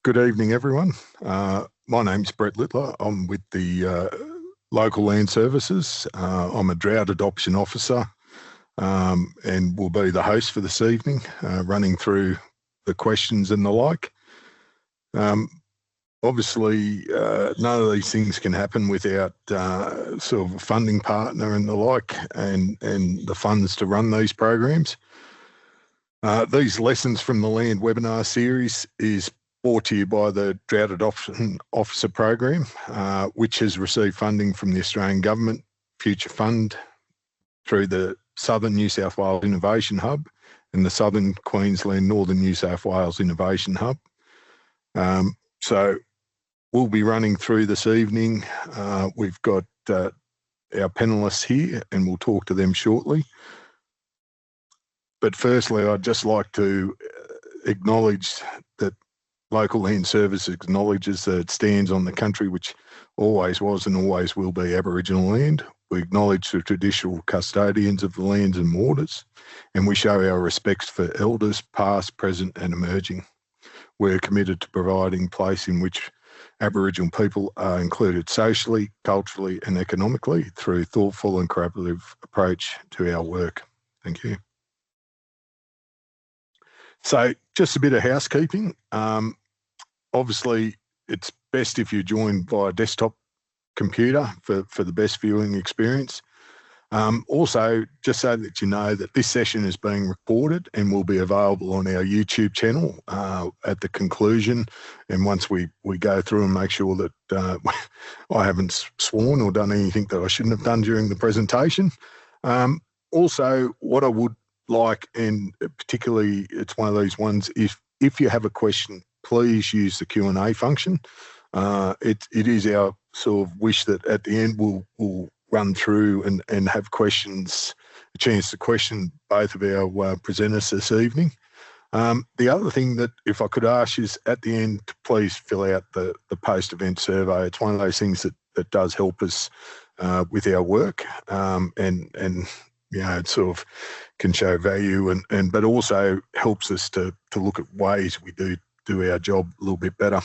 Good evening, everyone. My name's Brett Littler. I'm with the Local Land Services. I'm a Drought Adoption Officer and will be the host for this evening, running through the questions and the like. Obviously, none of these things can happen without sort of a funding partner and the like, and the funds to run these programs. These lessons from the Land webinar series is brought to you by the Drought Adoption Officer program, which has received funding from the Australian Government Future Fund through the Southern New South Wales Innovation Hub and the Southern Queensland Northern New South Wales Innovation Hub. So we'll be running through this evening. We've got our panellists here and we'll talk to them shortly. But firstly, I'd just like to acknowledge that Local Land Service acknowledges that it stands on the country which always was and always will be Aboriginal land. We acknowledge the traditional custodians of the lands and waters, and we show our respects for elders past, present and emerging. We're committed to providing a place in which Aboriginal people are included socially, culturally and economically through thoughtful and collaborative approach to our work. Thank you. So just a bit of housekeeping. Obviously, it's best if you join via desktop computer for the best viewing experience. Also, just so that you know that this session is being recorded and will be available on our YouTube channel at the conclusion. And once we go through and make sure that I haven't sworn or done anything that I shouldn't have done during the presentation. Also, what I would like, and particularly it's one of these ones, if you have a question, please use the Q&A function. It is our sort of wish that at the end we'll run through and have questions, a chance to question both of our presenters this evening. The other thing that if I could ask is at the end, please fill out the post-event survey. It's one of those things that does help us with our work and you know, it sort of can show value and but also helps us to look at ways we do our job a little bit better.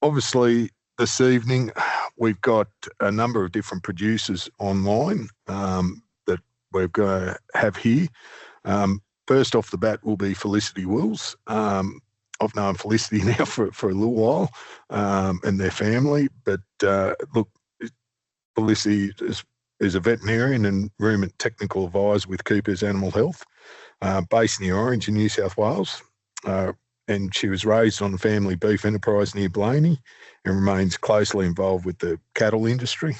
Obviously, this evening we've got a number of different producers online that we're going to have here. First off the bat will be Felicity Wills. I've known Felicity now for a little while and their family, but look, Felicity is a veterinarian and rumen technical advisor with Cooper's Animal Health, based near Orange in New South Wales. And she was raised on a family beef enterprise near Blaney and remains closely involved with the cattle industry.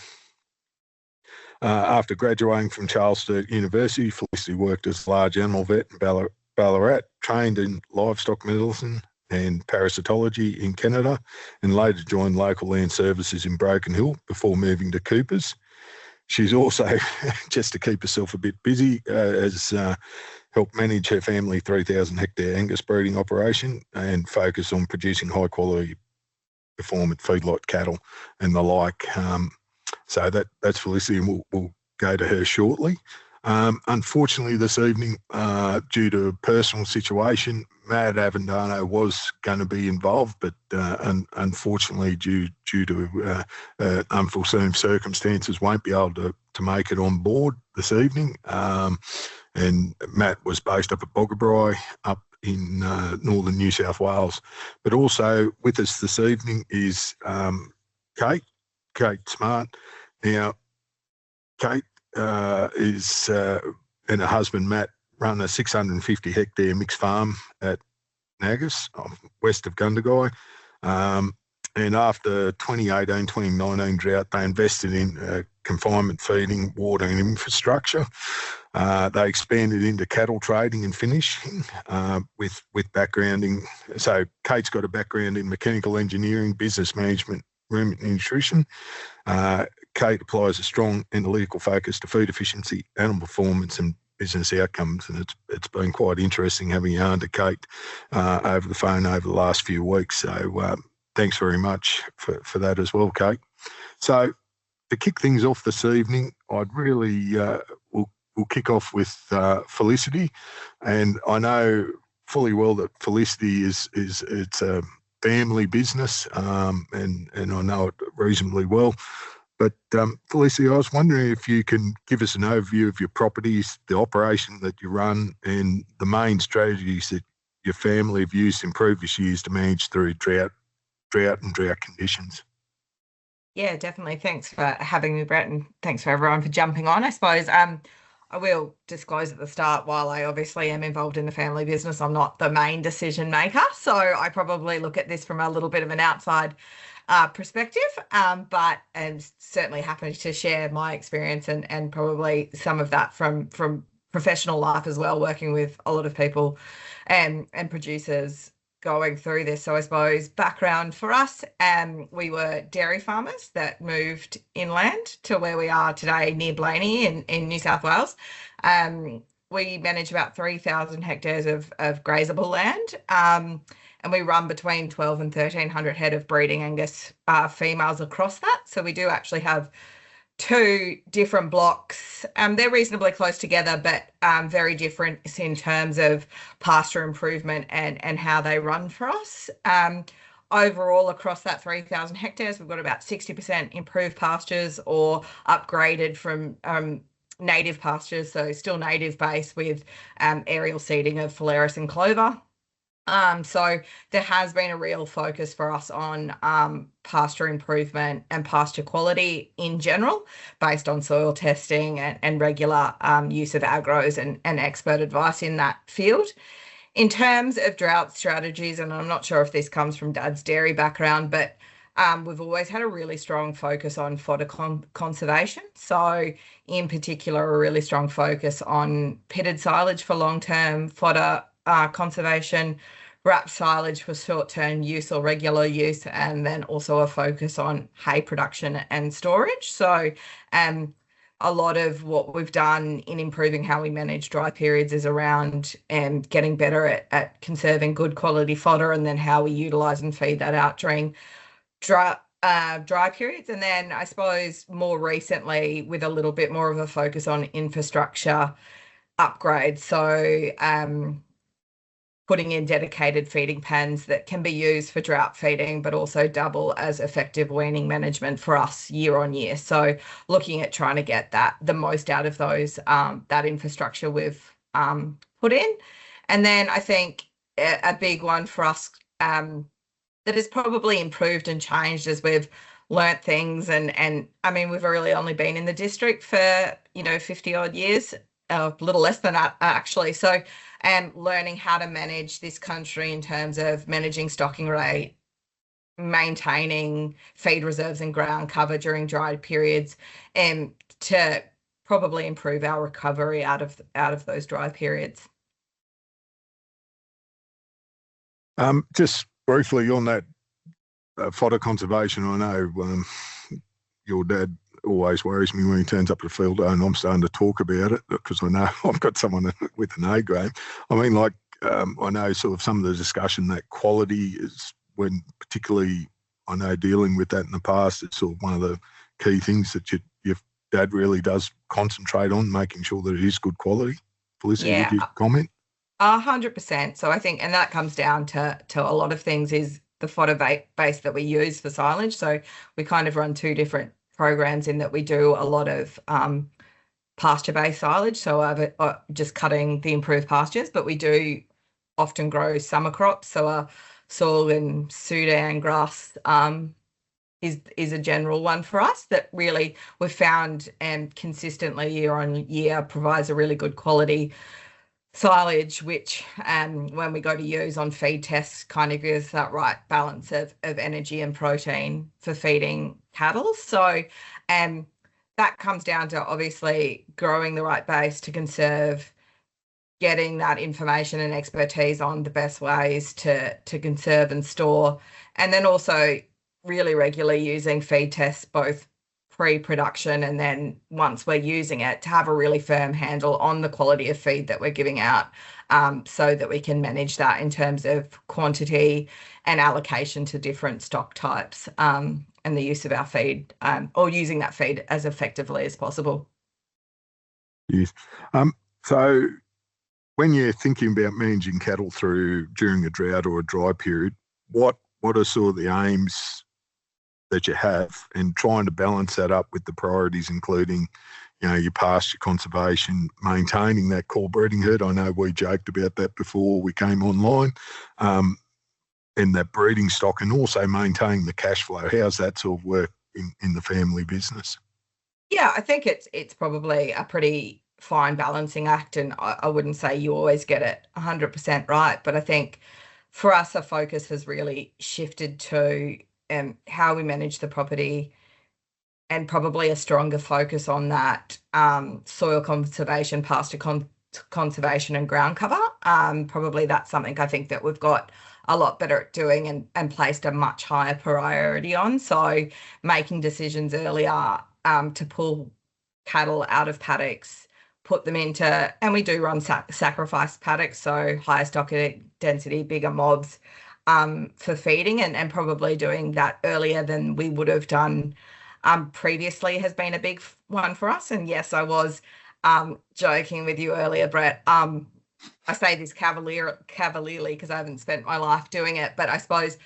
After graduating from Charles Sturt University, Felicity worked as a large animal vet in Ballarat, trained in livestock medicine and parasitology in Canada, and later joined Local Land Services in Broken Hill before moving to Cooper's. She's also, just to keep herself a bit busy, has helped manage her family 3,000 hectare Angus breeding operation and focus on producing high quality performant feedlot cattle and the like. So that's Felicity, and we'll go to her shortly. Unfortunately, this evening, due to a personal situation, Matt Avendano was going to be involved, but unfortunately, due to unforeseen circumstances, won't be able to make it on board this evening. And Matt was based up at Boggabri up in northern New South Wales. But also with us this evening is Kate Smart. Now, Kate is and her husband Matt run a 650 hectare mixed farm at Nagas, west of Gundagai. And after 2018-2019 drought, they invested in confinement feeding, water and infrastructure. They expanded into cattle trading and finishing with backgrounding. So Kate's got a background in mechanical engineering, business management, rumen nutrition. Kate applies a strong analytical focus to food efficiency, animal performance and business outcomes, and it's been quite interesting having you on to Kate over the phone over the last few weeks. So thanks very much for that as well, Kate. So to kick things off this evening, I'd really we'll kick off with Felicity, and I know fully well that Felicity is it's a family business, and I know it reasonably well. But Felicity, I was wondering if you can give us an overview of your properties, the operation that you run, and the main strategies that your family have used in previous years to manage through drought and drought conditions. Yeah, definitely. Thanks for having me, Brett, and thanks for everyone for jumping on. I suppose I will disclose at the start, while I obviously am involved in the family business, I'm not the main decision maker. So I probably look at this from a little bit of an outside perspective, but and certainly happy to share my experience and probably some of that from professional life as well, working with a lot of people and producers going through this. So I suppose background for us, we were dairy farmers that moved inland to where we are today near Blaney in New South Wales. We manage about 3,000 hectares of grazable land, and we run between 12 and 1,300 head of breeding Angus females across that. So we do actually have two different blocks. They're reasonably close together, but very different in terms of pasture improvement and how they run for us. Overall, across that 3,000 hectares, we've got about 60% improved pastures or upgraded from native pastures, so still native base with aerial seeding of phalaris and clover. So there has been a real focus for us on pasture improvement and pasture quality in general, based on soil testing and regular use of agros and expert advice in that field. In terms of drought strategies, and I'm not sure if this comes from Dad's dairy background, but we've always had a really strong focus on fodder conservation. So in particular, a really strong focus on pitted silage for long-term fodder conservation, wrap silage for short-term use or regular use, and then also a focus on hay production and storage. So a lot of what we've done in improving how we manage dry periods is around getting better at conserving good quality fodder, and then how we utilise and feed that out during dry periods. And then I suppose more recently, with a little bit more of a focus on infrastructure upgrades. So putting in dedicated feeding pens that can be used for drought feeding, but also double as effective weaning management for us year on year. So looking at trying to get the most out of those, that infrastructure we've put in. And then I think a big one for us that has probably improved and changed as we've learnt things. And I mean, we've really only been in the district for, 50 odd years, a little less than that actually. So learning how to manage this country in terms of managing stocking rate, maintaining feed reserves and ground cover during dry periods, and to probably improve our recovery out of those dry periods. Just briefly on that fodder conservation, I know your dad always worries me when he turns up to the field and I'm starting to talk about it, because I know I've got someone with an A grade. I mean, I know sort of some of the discussion that quality is, when particularly I know dealing with that in the past, it's sort of one of the key things that your dad really does concentrate on, making sure that it is good quality. Felicity, would you comment? 100%. So I think, and that comes down to a lot of things, is the fodder base that we use for silage. So we kind of run two different programs in that we do a lot of pasture-based silage, so just cutting the improved pastures, but we do often grow summer crops. So sorghum, Sudan grass is a general one for us that really we've found consistently year on year provides a really good quality silage, which when we go to use on feed tests kind of gives that right balance of energy and protein for feeding cattle. So that comes down to obviously growing the right base to conserve, getting that information and expertise on the best ways to conserve and store, and then also really regularly using feed tests both pre-production and then once we're using it, to have a really firm handle on the quality of feed that we're giving out, so that we can manage that in terms of quantity and allocation to different stock types, and the use of our feed, or using that feed as effectively as possible. Yes. So When you're thinking about managing cattle during a drought or a dry period, what are sort of the aims that you have, and trying to balance that up with the priorities, including, your pasture conservation, maintaining that core breeding herd. I know we joked about that before we came online, and that breeding stock, and also maintaining the cash flow. How's that sort of work in the family business? Yeah, I think it's probably a pretty fine balancing act, and I wouldn't say you always get it 100% right, but I think for us, our focus has really shifted to how we manage the property, and probably a stronger focus on that soil conservation, pasture conservation, and ground cover. Probably that's something I think that we've got a lot better at doing, and placed a much higher priority on. So making decisions earlier to pull cattle out of paddocks, put them into, and we do run sacrifice paddocks, so higher stock density, bigger mobs for feeding, and probably doing that earlier than we would have done previously has been a big one for us. And yes, I was joking with you earlier, Brett. I say this cavalierly because I haven't spent my life doing it, but I suppose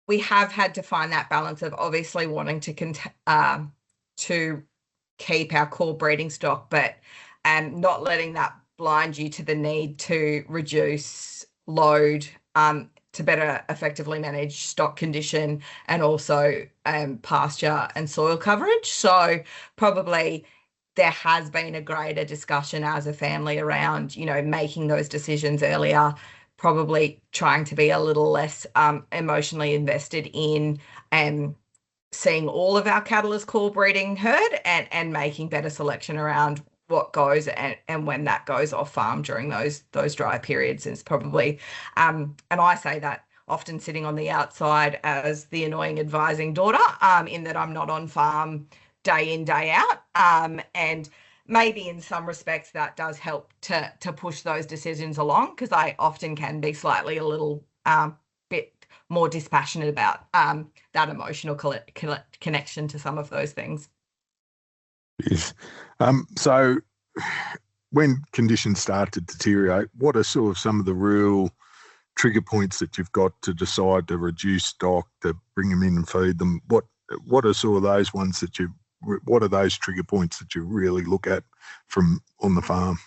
we have had to find that balance of obviously wanting to keep our core breeding stock, but not letting that blind you to the need to reduce load, to better effectively manage stock condition, and also pasture and soil coverage. So probably there has been a greater discussion as a family around, making those decisions earlier, probably trying to be a little less emotionally invested in seeing all of our cattle as core breeding herd, and making better selection around what goes and when that goes off farm during those dry periods is probably, and I say that often sitting on the outside as the annoying advising daughter, in that I'm not on farm day in, day out. And maybe in some respects that does help to push those decisions along, because I often can be slightly a little bit more dispassionate about that emotional connection to some of those things. Yes. So when conditions start to deteriorate, what are sort of some of the real trigger points that you've got to decide to reduce stock, to bring them in and feed them? What are sort of those ones that what are those trigger points that you really look at from on the farm?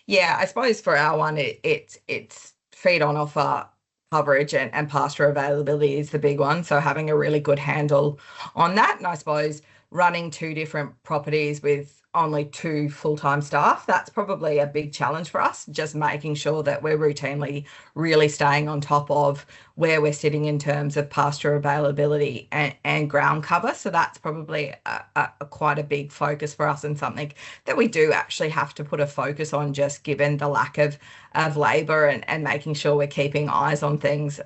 Yeah, I suppose for our one, it's feed on offer coverage, and pasture availability is the big one. So having a really good handle on that. And I suppose running two different properties with only two full-time staff, that's probably a big challenge for us, just making sure that we're routinely really staying on top of where we're sitting in terms of pasture availability and ground cover. So that's probably quite a big focus for us, and something that we do actually have to put a focus on, just given the lack of labour, and making sure we're keeping eyes on things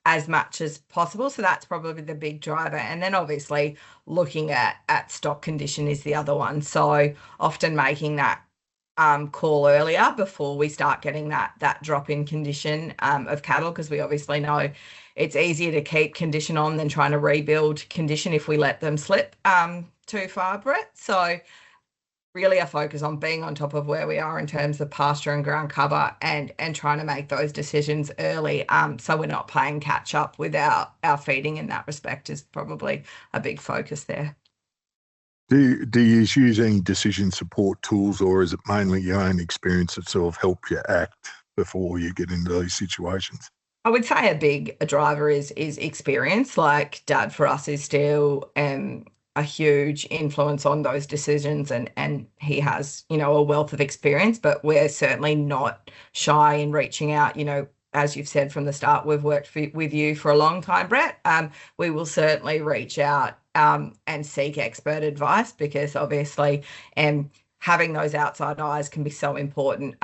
as much as possible. So that's probably the big driver. And then obviously looking at stock condition is the other one. So often making that call earlier before we start getting that drop in condition of cattle, because we obviously know it's easier to keep condition on than trying to rebuild condition if we let them slip too far, Brett. So really a focus on being on top of where we are in terms of pasture and ground cover, and trying to make those decisions early, so we're not playing catch up with our feeding in that respect is probably a big focus there. Do you use any decision support tools, or is it mainly your own experience that sort of help you act before you get into these situations? I would say a big driver is experience. Like Dad for us is still a huge influence on those decisions, and he has, a wealth of experience, but we're certainly not shy in reaching out. As you've said from the start, we've worked with you for a long time, Brett. We will certainly reach out and seek expert advice, because obviously having those outside eyes can be so important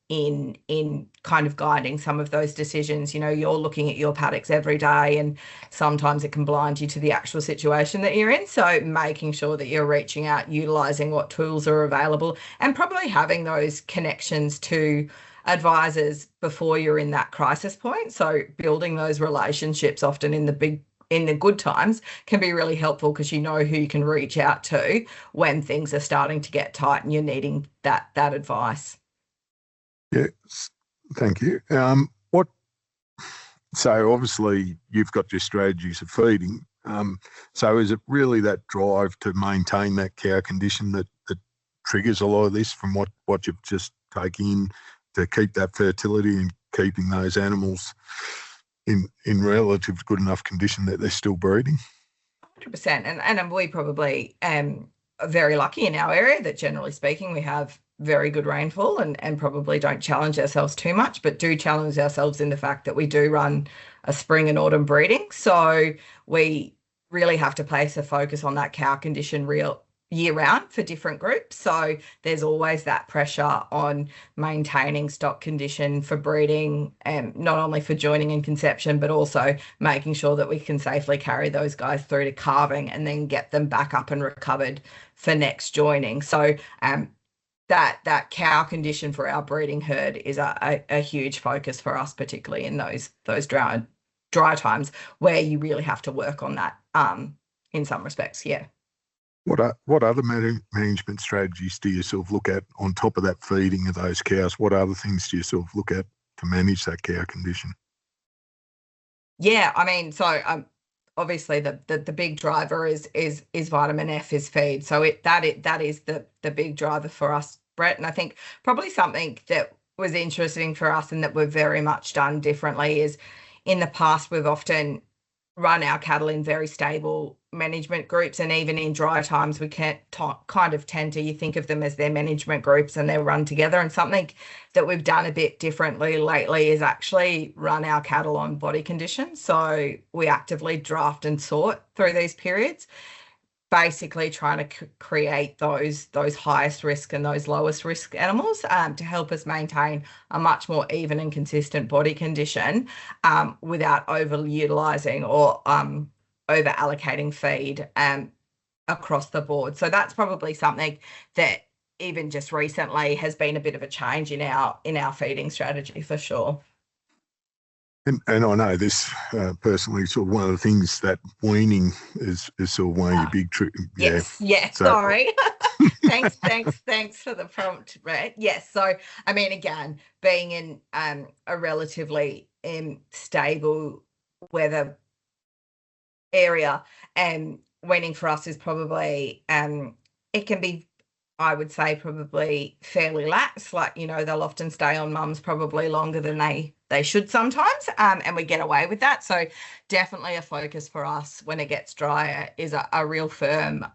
in kind of guiding some of those decisions. You're looking at your paddocks every day, and sometimes it can blind you to the actual situation that you're in. So making sure that you're reaching out, utilising what tools are available, and probably having those connections to advisors before you're in that crisis point. So building those relationships often in the good times can be really helpful, because you know who you can reach out to when things are starting to get tight and you're needing that advice. Yes, thank you. So obviously you've got your strategies of feeding. So is it really that drive to maintain that cow condition that triggers a lot of this from what you've just taken in to keep that fertility and keeping those animals in relative good enough condition that they're still breeding? 100%. And we probably are very lucky in our area that generally speaking we have very good rainfall and probably don't challenge ourselves too much, but do challenge ourselves in the fact that we do run a spring and autumn breeding. So we really have to place a focus on that cow condition real year round for different groups. So there's always that pressure on maintaining stock condition for breeding, and not only for joining and conception, but also making sure that we can safely carry those guys through to calving and then get them back up and recovered for next joining. So that cow condition for our breeding herd is a huge focus for us, particularly in those dry times where you really have to work on that in some respects. Yeah. What other management strategies do you sort of look at on top of that feeding of those cows? What other things do you sort of look at to manage that cow condition? Yeah, I mean, so obviously the big driver is vitamin F is feed. So that is the big driver for us, Brett. And I think probably something that was interesting for us and that we've very much done differently is in the past we've often run our cattle in very stable management groups, and even in dry times we can't kind of tend to, you think of them as their management groups and they're run together. And something that we've done a bit differently lately is actually run our cattle on body conditions. So we actively draft and sort through these periods, basically trying to create those highest risk and those lowest risk animals to help us maintain a much more even and consistent body condition without overutilizing or over allocating feed across the board. So that's probably something that even just recently has been a bit of a change in our feeding strategy for sure. And I know this personally, sort of one of the things that weaning is sort of one of your big Yes, so, sorry. Thanks for the prompt, Brett. Yes, so I mean, again, being in a relatively stable weather area, and weaning for us is probably it can be, I would say, probably fairly lax. Like, they'll often stay on mums probably longer than they should sometimes, and we get away with that. So definitely a focus for us when it gets drier is a real firm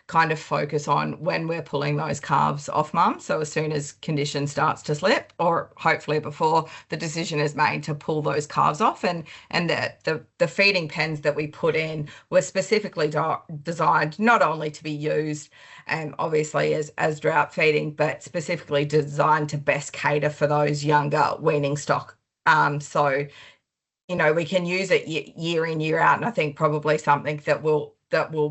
kind of focus on when we're pulling those calves off mum. So as soon as condition starts to slip, or hopefully before the decision is made to pull those calves off, and the feeding pens that we put in were specifically designed not only to be used obviously as drought feeding, but specifically designed to best cater for those younger weaning stock. So we can use it year in, year out, and I think probably something that we'll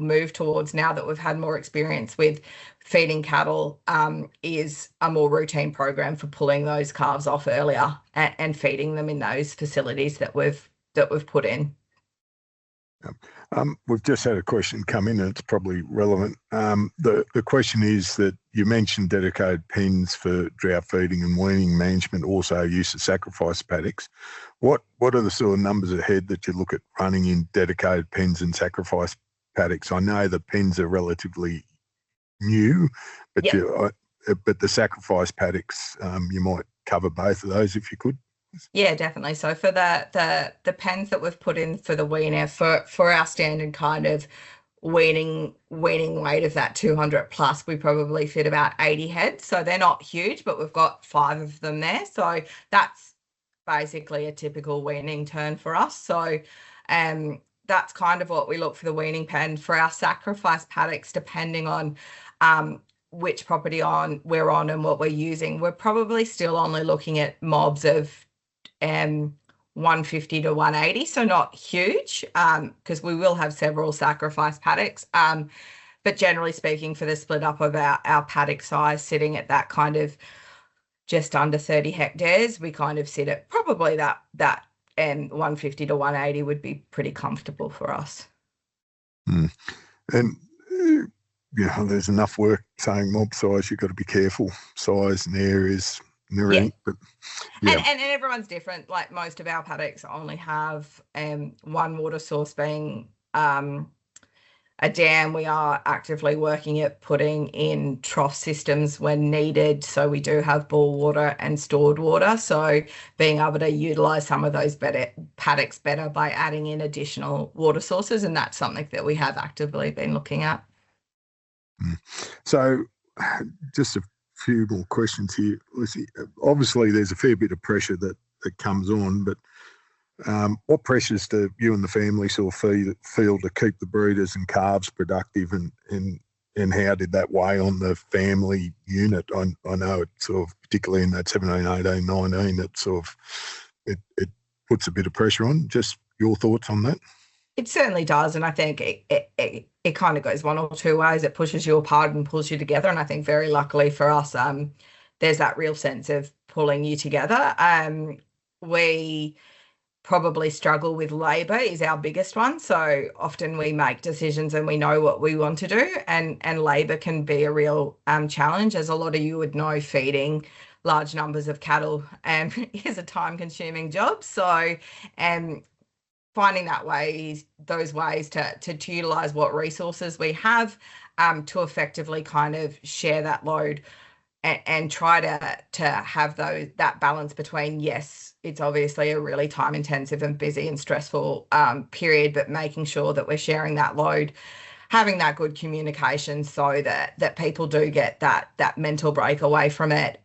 move towards now that we've had more experience with feeding cattle is a more routine program for pulling those calves off earlier and feeding them in those facilities that we've put in. We've just had a question come in, and it's probably relevant. The question is that you mentioned dedicated pens for drought feeding and weaning management, also use of sacrifice paddocks. What are the sort of numbers ahead that you look at running in dedicated pens and sacrifice paddocks? I know the pens are relatively new, but yep. But the sacrifice paddocks, you might cover both of those if you could. Yeah, definitely. So for the pens that we've put in for the weaner, for our standard kind of weaning weight of that 200 plus, we probably fit about 80 heads. So they're not huge, but we've got 5 of them there. So that's basically a typical weaning turn for us. So that's kind of what we look for the weaning pen. For our sacrifice paddocks, depending on which property we're on and what we're using, we're probably still only looking at mobs of 150 to 180, so not huge, because we will have several sacrifice paddocks. But generally speaking, for the split up of our paddock size, sitting at that kind of just under 30 hectares, we kind of sit at probably that 150 to 180 would be pretty comfortable for us. And there's enough work saying mob size. You've got to be careful. Size and areas and everything. But yeah, and everyone's different. Like most of our paddocks only have one water source, being a dam. We are actively working at putting in trough systems when needed. So we do have bore water and stored water. So being able to utilise some of those paddocks better by adding in additional water sources. And that's something that we have actively been looking at. So just a few more questions here, Lucy. Obviously, there's a fair bit of pressure that comes on, but what pressures do you and the family sort of feel to keep the breeders and calves productive, and how did that weigh on the family unit? I know it sort of, particularly in that 17, 18, 19, it sort of it puts a bit of pressure on. Just your thoughts on that? It certainly does, and I think it kind of goes one or two ways. It pushes you apart and pulls you together, and I think very luckily for us, there's that real sense of pulling you together. We probably struggle with labour is our biggest one. So often we make decisions and we know what we want to do, and labour can be a real challenge. As a lot of you would know, feeding large numbers of cattle is a time-consuming job. So finding those ways to utilise what resources we have to effectively kind of share that load and try to have that balance between, yes, it's obviously a really time intensive and busy and stressful period, but making sure that we're sharing that load, having that good communication so that people do get that mental break away from it.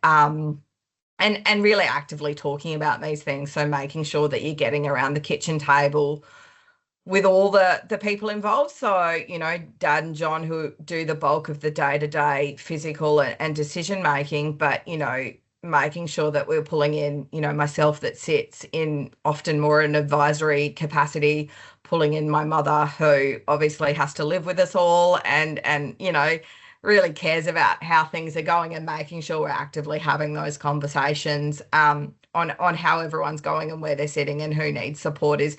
And really actively talking about these things. So making sure that you're getting around the kitchen table with all the people involved. So, Dad and John, who do the bulk of the day-to-day physical and decision-making, but, making sure that we're pulling in, myself that sits in often more an advisory capacity, pulling in my mother, who obviously has to live with us all and really cares about how things are going, and making sure we're actively having those conversations on how everyone's going and where they're sitting and who needs support is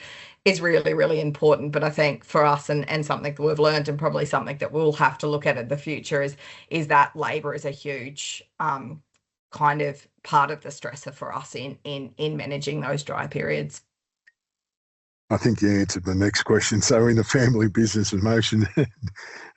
really, really important. But I think for us, and something that we've learned, and probably something that we'll have to look at in the future, is that labour is a huge kind of part of the stressor for us in managing those dry periods. I think you answered the next question. So in a family business emotion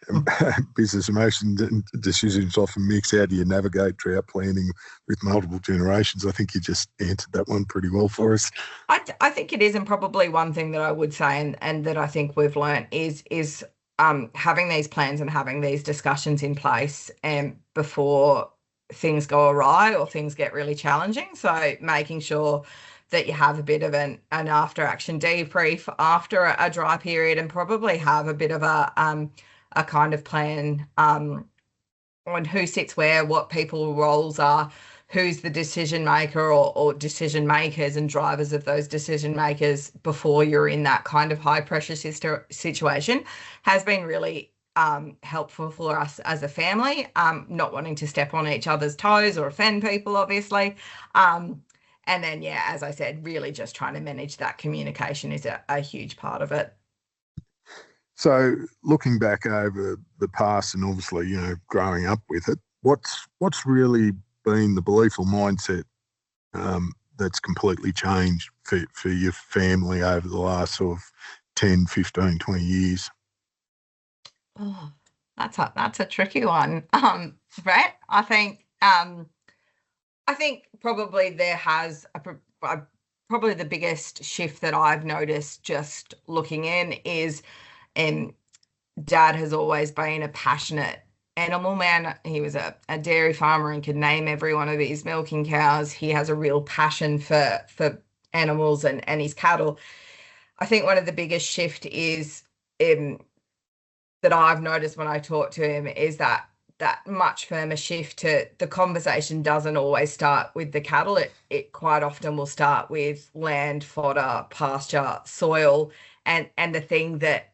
and decisions often mix. How do you navigate drought planning with multiple generations? I think you just answered that one pretty well for us. I think it is, and probably one thing that I would say and that I think we've learnt is having these plans and having these discussions in place before things go awry or things get really challenging. So making sure that you have a bit of an after action debrief after a dry period, and probably have a bit of a kind of plan on who sits where, what people's roles are, who's the decision maker or decision makers and drivers of those decision makers before you're in that kind of high pressure situation, has been really helpful for us as a family, not wanting to step on each other's toes or offend people, obviously. And then, yeah, as I said, really just trying to manage that communication is a huge part of it. So looking back over the past and obviously, growing up with it, what's really been the belief or mindset that's completely changed for your family over the last sort of 10, 15, 20 years? Oh, that's a tricky one, Brett. I think probably there has probably the biggest shift that I've noticed just looking in is Dad has always been a passionate animal man. He was a dairy farmer and could name every one of his milking cows. He has a real passion for animals and his cattle. I think one of the biggest shift is that I've noticed when I talk to him is that much firmer shift to the conversation doesn't always start with the cattle. It quite often will start with land, fodder, pasture, soil, and the thing that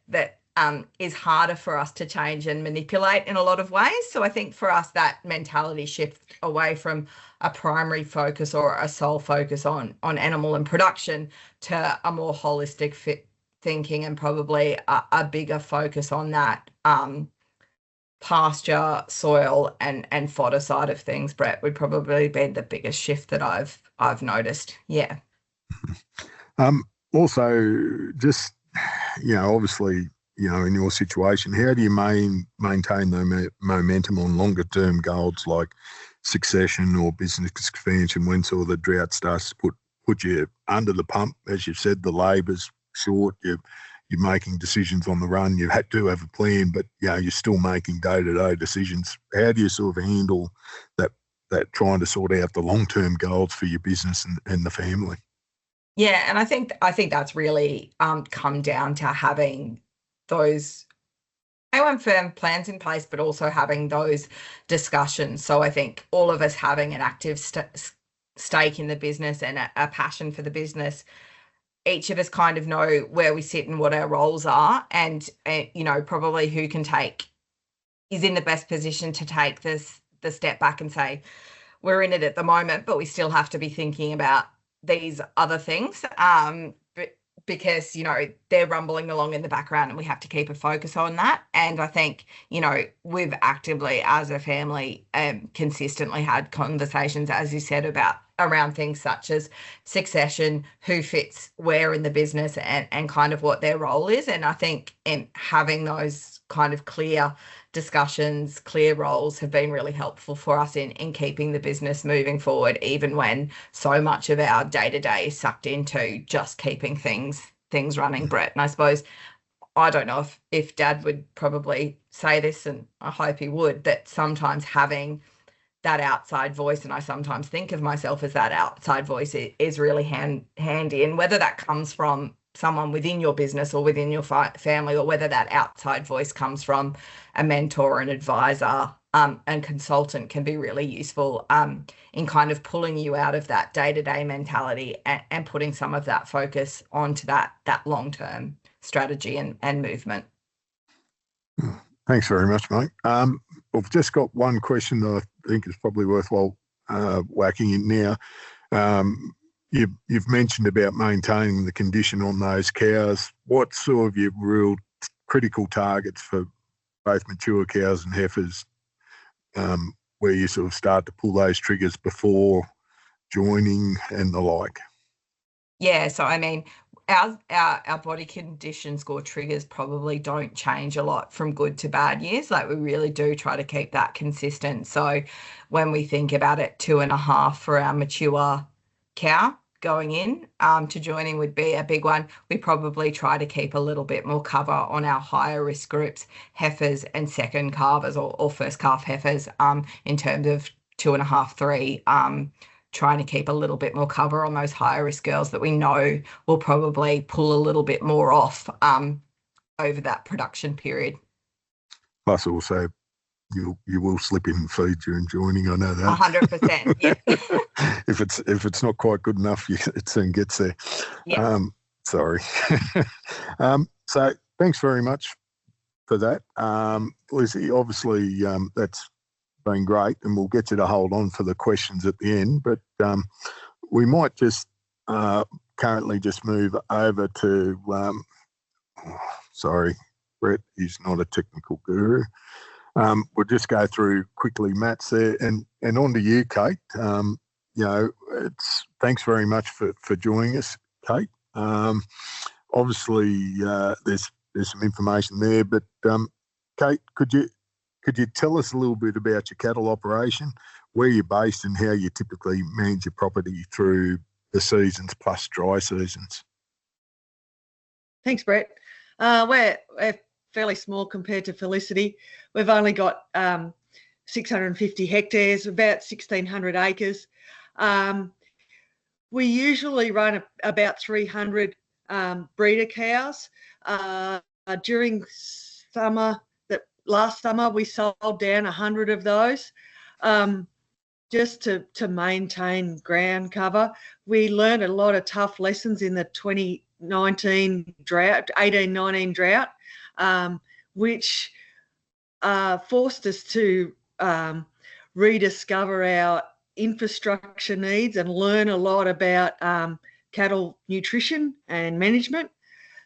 is harder for us to change and manipulate in a lot of ways. So I think for us, that mentality shift away from a primary focus or a sole focus on animal and production to a more holistic thinking, and probably a bigger focus on that pasture, soil, and fodder side of things, Brett, would probably be the biggest shift that I've noticed. Yeah. Also, just obviously, in your situation, how do you maintain the momentum on longer term goals like succession or business expansion when sort of the drought starts to put you under the pump? As you said, the labour's short. You're making decisions on the run. You do have a plan, but you're still making day-to-day decisions. How do you sort of handle that trying to sort out the long-term goals for your business and the family? Yeah, and I think that's really come down to having those firm plans in place, but also having those discussions. So I think all of us having an active stake in the business and a passion for the business, each of us kind of know where we sit and what our roles are, and probably who is in the best position to take the step back and say, we're in it at the moment, but we still have to be thinking about these other things, because they're rumbling along in the background, and we have to keep a focus on that. And I think we've actively, as a family, consistently had conversations, as you said, around things such as succession, who fits where in the business, and kind of what their role is. And I think having those kind of clear discussions, clear roles have been really helpful for us in keeping the business moving forward, even when so much of our day-to-day is sucked into just keeping things running, Brett. And I suppose, I don't know if Dad would probably say this, and I hope he would, that sometimes having that outside voice, and I sometimes think of myself as that outside voice, is really handy. And whether that comes from someone within your business or within your family, or whether that outside voice comes from a mentor, an advisor, and consultant, can be really useful in kind of pulling you out of that day-to-day mentality and putting some of that focus onto that long-term strategy and movement. Thanks very much, mate. I've just got one question that I think is probably worthwhile whacking in now. You've mentioned about maintaining the condition on those cows. What sort of your real critical targets for both mature cows and heifers, where you sort of start to pull those triggers before joining and the like? Yeah, so I mean, our body condition score triggers probably don't change a lot from good to bad years. Like, we really do try to keep that consistent. So when we think about it, 2.5 for our mature cow going in to joining would be a big one. We probably try to keep a little bit more cover on our higher risk groups, heifers and second calvers, or first calf heifers, in terms of 2.5, 3, trying to keep a little bit more cover on those higher risk girls that we know will probably pull a little bit more off over that production period. Plus, also, you will slip in feed during joining. I know that. 100%. Yeah. if it's not quite good enough, it soon gets there. Yeah. Sorry. So thanks very much for that, Lizzie. Obviously, that's been great, and we'll get you to hold on for the questions at the end. But we might just currently just move over to. Sorry, Brett is not a technical guru. We'll just go through quickly Matt's there, and on to you, Kate. Thanks very much for joining us, Kate. Obviously, there's some information there, but Kate, could you tell us a little bit about your cattle operation, where you're based, and how you typically manage your property through the seasons plus dry seasons? Thanks, Brett. We're fairly small compared to Felicity. We've only got 650 hectares, about 1,600 acres. We usually run about 300 breeder cows. During summer, last summer, we sold down 100 of those just to maintain ground cover. We learned a lot of tough lessons in the 2019 drought, 18-19 drought, which forced us to rediscover our infrastructure needs and learn a lot about cattle nutrition and management.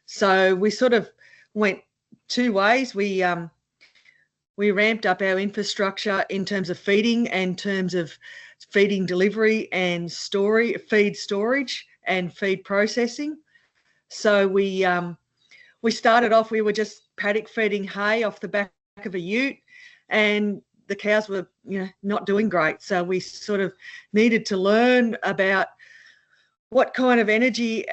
So we sort of went two ways. We we ramped up our infrastructure in terms of feeding and in terms of feeding delivery and feed storage and feed processing. So we started off, we were just paddock feeding hay off the back of a ute, and the cows were, not doing great. So we sort of needed to learn about what kind of energy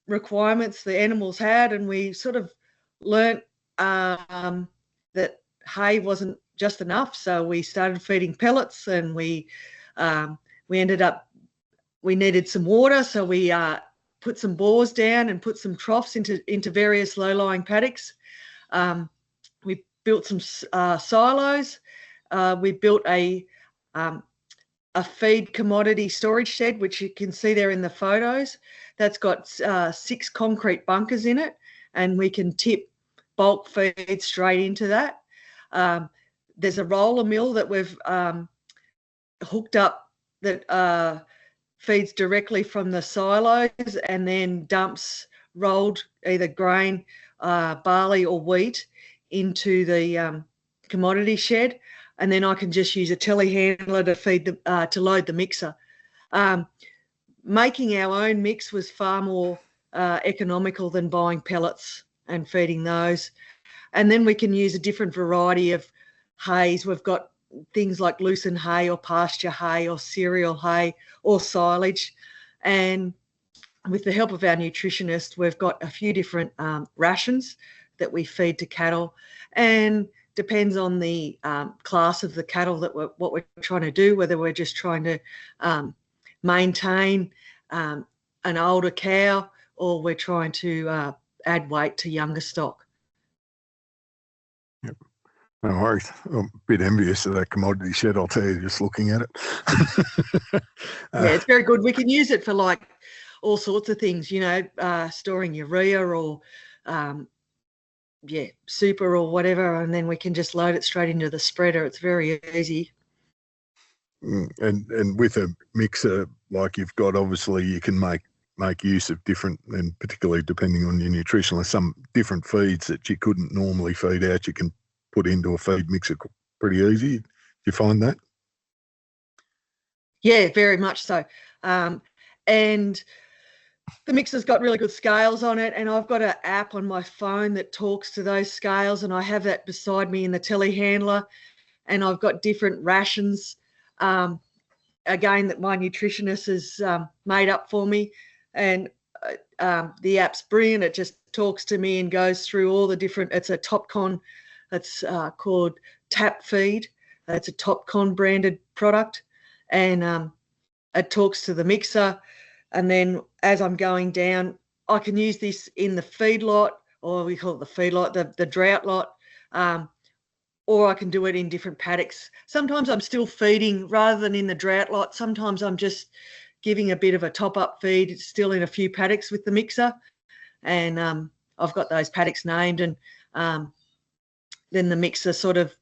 requirements the animals had, and we sort of learnt that hay wasn't just enough. So we started feeding pellets, and we ended up, we needed some water, so we put some bores down and put some troughs into various low-lying paddocks. We built some silos. We built a feed commodity storage shed, which you can see there in the photos. That's got 6 concrete bunkers in it, and we can tip bulk feed straight into that. There's a roller mill that we've hooked up that feeds directly from the silos and then dumps rolled either grain, barley or wheat into the commodity shed, and then I can just use a telehandler to load the mixer. Making our own mix was far more economical than buying pellets and feeding those. And then we can use a different variety of hays. We've got things like lucerne hay or pasture hay or cereal hay or silage. And with the help of our nutritionist, we've got a few different rations that we feed to cattle, and depends on the class of the cattle that what we're trying to do, whether we're just trying to maintain an older cow or we're trying to add weight to younger stock. Yep. No worries. I'm a bit envious of that commodity shed, I'll tell you, just looking at it. Yeah, it's very good. We can use it for like all sorts of things, storing urea or super or whatever, and then we can just load it straight into the spreader. It's very easy. And with a mixer like you've got, obviously you can make use of different, and particularly depending on your nutritionalist, some different feeds that you couldn't normally feed out, you can put into a feed mixer pretty easy. Do you find that? Yeah, very much so. And the mixer's got really good scales on it, and I've got an app on my phone that talks to those scales, and I have that beside me in the telehandler, and I've got different rations, again, that my nutritionist has made up for me. And the app's brilliant. It just talks to me and goes through all the different, it's a TopCon, it's called Tap Feed. It's a TopCon branded product, and it talks to the mixer. And then as I'm going down, I can use this in the feedlot, or we call it the feedlot, the drought lot, or I can do it in different paddocks. Sometimes I'm still feeding rather than in the drought lot. Sometimes I'm just giving a bit of a top-up feed still in a few paddocks with the mixer. And I've got those paddocks named, and then the mixer sort of,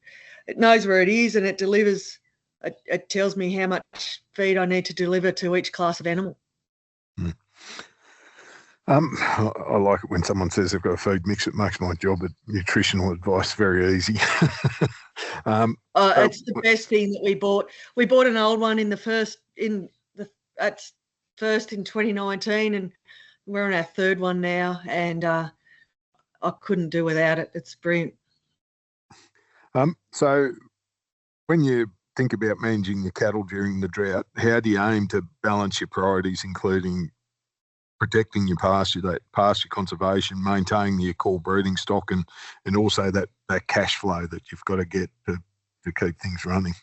it knows where it is, and it delivers, it tells me how much feed I need to deliver to each class of animal. I like it when someone says they've got a feed mix. It makes my job at nutritional advice very easy. It's the best thing that we bought. We bought an old one in 2019, and we're on our third one now, and I couldn't do without it. It's brilliant. So when you think about managing your cattle during the drought, how do you aim to balance your priorities, including protecting your pasture, that pasture conservation, maintaining your core breeding stock, and also that cash flow that you've got to get to keep things running?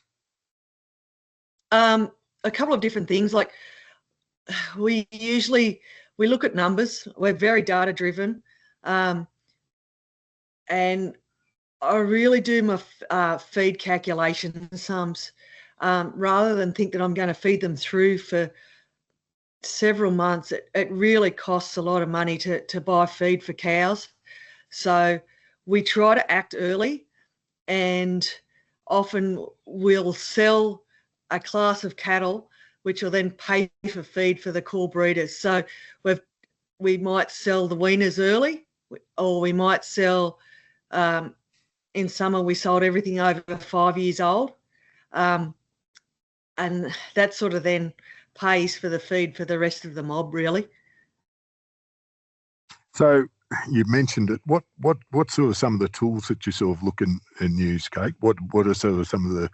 A couple of different things. Like we look at numbers. We're very data driven, and I really do my feed calculation sums rather than think that I'm going to feed them through for several months. It really costs a lot of money to buy feed for cows. So we try to act early, and often we'll sell a class of cattle which will then pay for feed for the core breeders. So we might sell the weaners early, or we might sell in summer we sold everything over 5 years old, and that sort of then pays for the feed for the rest of the mob, really. So you mentioned it. What sort of some of the tools that you sort of look and use, Kate? What are sort of some of the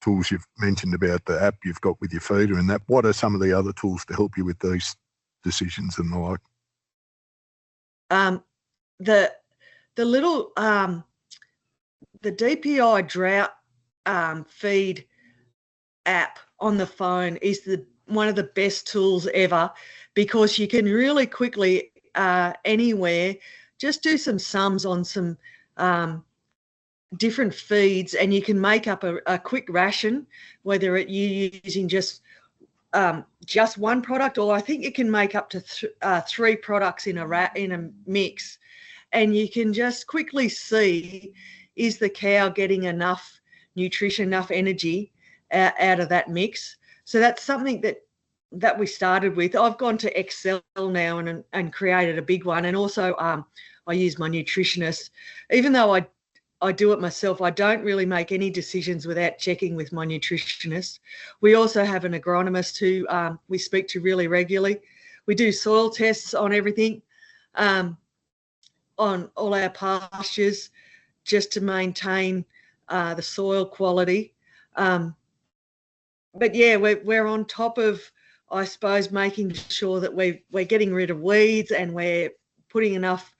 tools you've mentioned about the app you've got with your feeder and that? What are some of the other tools to help you with these decisions and the like? The little the DPI drought feed app on the phone is one of the best tools ever, because you can really quickly anywhere just do some sums on some different feeds, and you can make up a quick ration, whether you're using just one product, or I think you can make up to 3 products in a mix, and you can just quickly see, is the cow getting enough nutrition, enough energy out of that mix. So that's something that we started with. I've gone to Excel now and created a big one, and also I use my nutritionist. Even though I do it myself, I don't really make any decisions without checking with my nutritionist. We also have an agronomist who we speak to really regularly. We do soil tests on everything, on all our pastures, just to maintain the soil quality. But yeah, we're on top of, I suppose, making sure that we're getting rid of weeds, and we're putting enough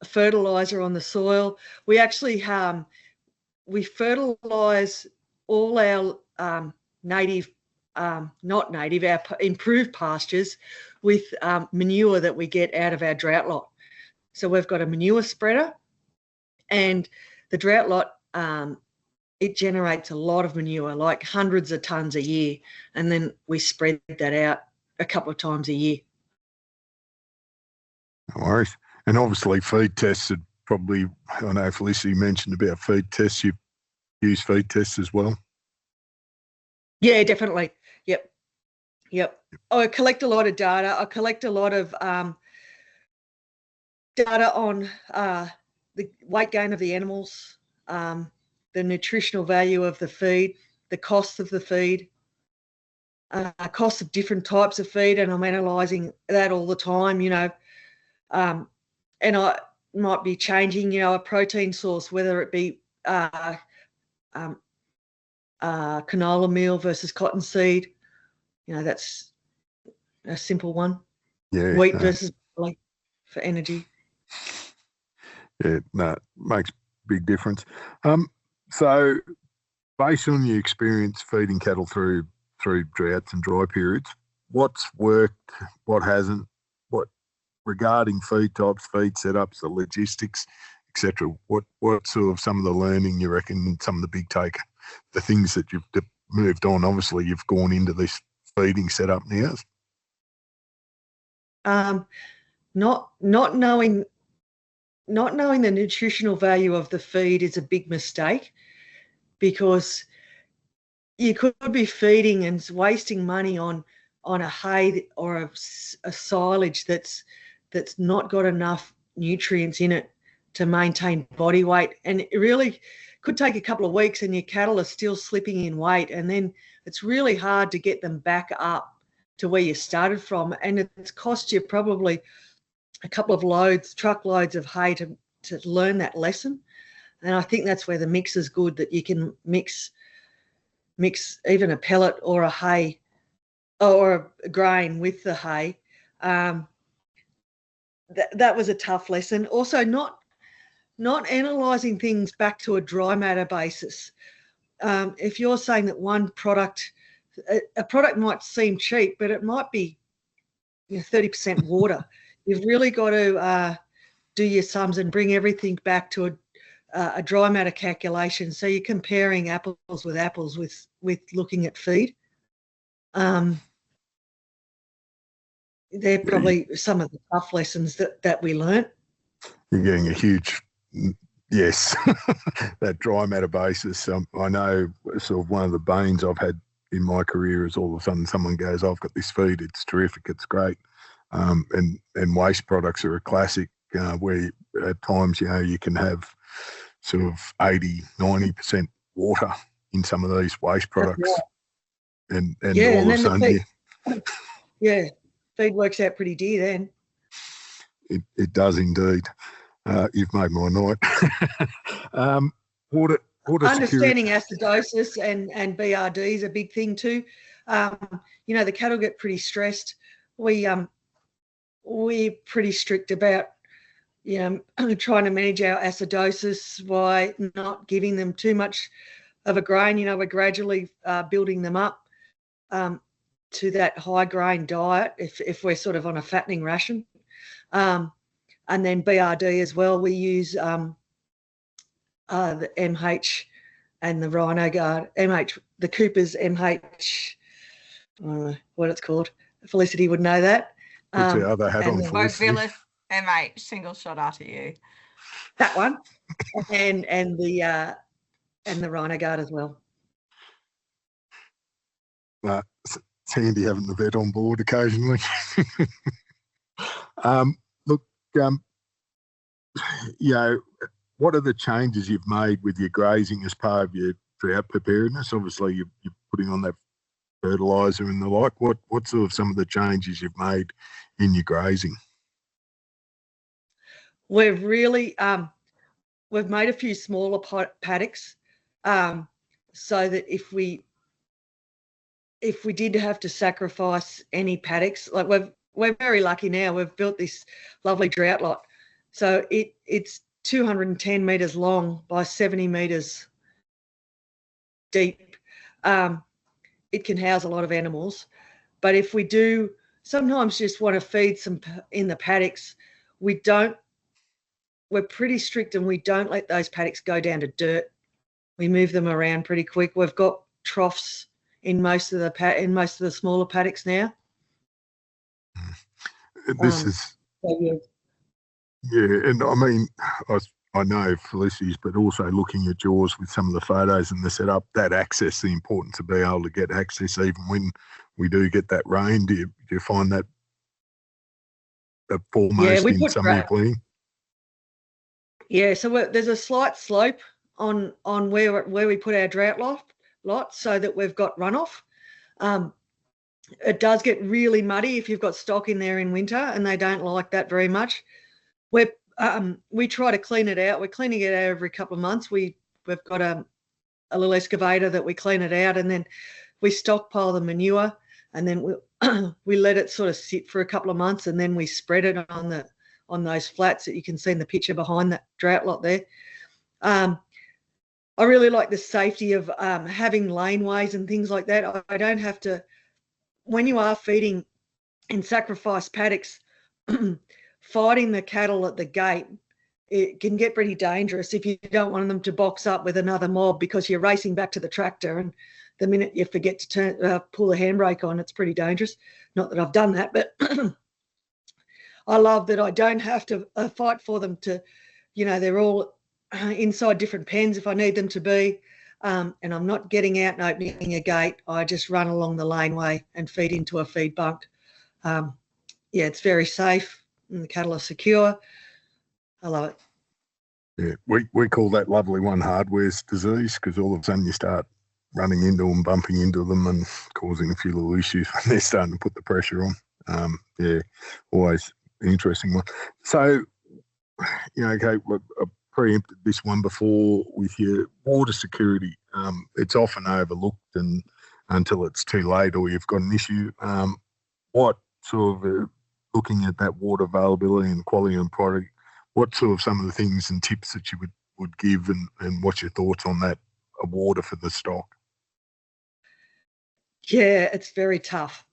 fertilizer on the soil. We actually we fertilize all our native, not native, our improved pastures with manure that we get out of our drought lot. So we've got a manure spreader, and the drought lot, it generates a lot of manure, like hundreds of tons a year, and then we spread that out a couple of times a year. No worries. And obviously feed tests are probably, I know Felicity mentioned about feed tests. You use feed tests as well? Yeah, definitely. Yep. I collect a lot of data. I collect a lot of data on the weight gain of the animals, the nutritional value of the feed, the cost of the feed, costs of different types of feed, and I'm analysing that all the time, and I might be changing, a protein source, whether it be canola meal versus cottonseed. That's a simple one. Yeah. Wheat versus barley for energy. Yeah, no, makes big difference. So based on your experience feeding cattle through droughts and dry periods, what's worked, what hasn't, what regarding feed types, feed setups, the logistics, etc. What sort of some of the learning you reckon, some of the big the things that you've moved on? Obviously, you've gone into this feeding setup now. Not knowing the nutritional value of the feed is a big mistake, because you could be feeding and wasting money on a hay or a silage that's not got enough nutrients in it to maintain body weight, and it really could take a couple of weeks and your cattle are still slipping in weight, and then it's really hard to get them back up to where you started from, and it's cost you probably a couple of truckloads of hay to learn that lesson. And I think that's where the mix is good, that you can mix even a pellet or a hay or a grain with the hay. That was a tough lesson. Also, not analysing things back to a dry matter basis. If you're saying that one product, a product might seem cheap, but it might be 30% water. You've really got to do your sums and bring everything back to a dry matter calculation. So you're comparing apples with apples with looking at feed. They're probably some of the tough lessons that we learnt. You're getting a huge, yes, that dry matter basis. I know sort of one of the banes I've had in my career is all of a sudden someone goes, I've got this feed, it's terrific, it's great. And waste products are a classic where at times, you can have sort of 80, 90% water in some of these waste products. And yeah, all and of a then sudden, feed works out pretty dear then. it does indeed. You've made my night. Water Understanding security. acidosis and BRD is a big thing too. The cattle get pretty stressed. We're pretty strict about trying to manage our acidosis by not giving them too much of a grain. We're gradually building them up to that high grain diet if we're sort of on a fattening ration. And then BRD as well, we use the MH and the Rhino Guard. The Cooper's MH, what it's called. Felicity would know that. What's the other hat on, Felicity? Phyllis MH, single shot RTU. That one. and the Rhino Guard as well. It's handy having the vet on board occasionally. Look, what are the changes you've made with your grazing as part of your drought preparedness? Obviously, you're putting on that fertiliser and the like. What sort of some of the changes you've made in your grazing? We've really we've made a few smaller paddocks so that if we did have to sacrifice any paddocks, like we're very lucky now. We've built this lovely drought lot, so it's 210 metres long by 70 metres deep. It can house a lot of animals, but if we do sometimes just want to feed some in the paddocks, we're pretty strict and we don't let those paddocks go down to dirt. We move them around pretty quick. We've got troughs in most of the smaller paddocks now. This is and I mean, I know Felicity's, but also looking at yours with some of the photos and the setup, that access, the importance of being able to get access even when we do get that rain. Do you find that foremost in some of your planning? Yeah, so there's a slight slope on where we put our drought lot so that we've got runoff. It does get really muddy if you've got stock in there in winter, and they don't like that very much. We try to clean it out. We're cleaning it out every couple of months. We've got a little excavator that we clean it out, and then we stockpile the manure, and then we let it sort of sit for a couple of months, and then we spread it on those flats that you can see in the picture behind that drought lot there. I really like the safety of having laneways and things like that. I don't have to, when you are feeding in sacrifice paddocks, fighting the cattle at the gate, it can get pretty dangerous if you don't want them to box up with another mob because you're racing back to the tractor, and the minute you forget to pull the handbrake on, it's pretty dangerous. Not that I've done that, but I love that I don't have to fight for them to, they're all inside different pens if I need them to be, and I'm not getting out and opening a gate. I just run along the laneway and feed into a feed bunk. It's very safe and the cattle are secure. I love it. Yeah, we call that lovely one hardware's disease, because all of a sudden you start running into them, bumping into them and causing a few little issues when they're starting to put the pressure on. Always an interesting one. So, okay, I preempted this one before with your water security. It's often overlooked and until it's too late or you've got an issue. What sort of, looking at that water availability and quality and product, what sort of some of the things and tips that you would give, and what's your thoughts on that water for the stock? Yeah, it's very tough.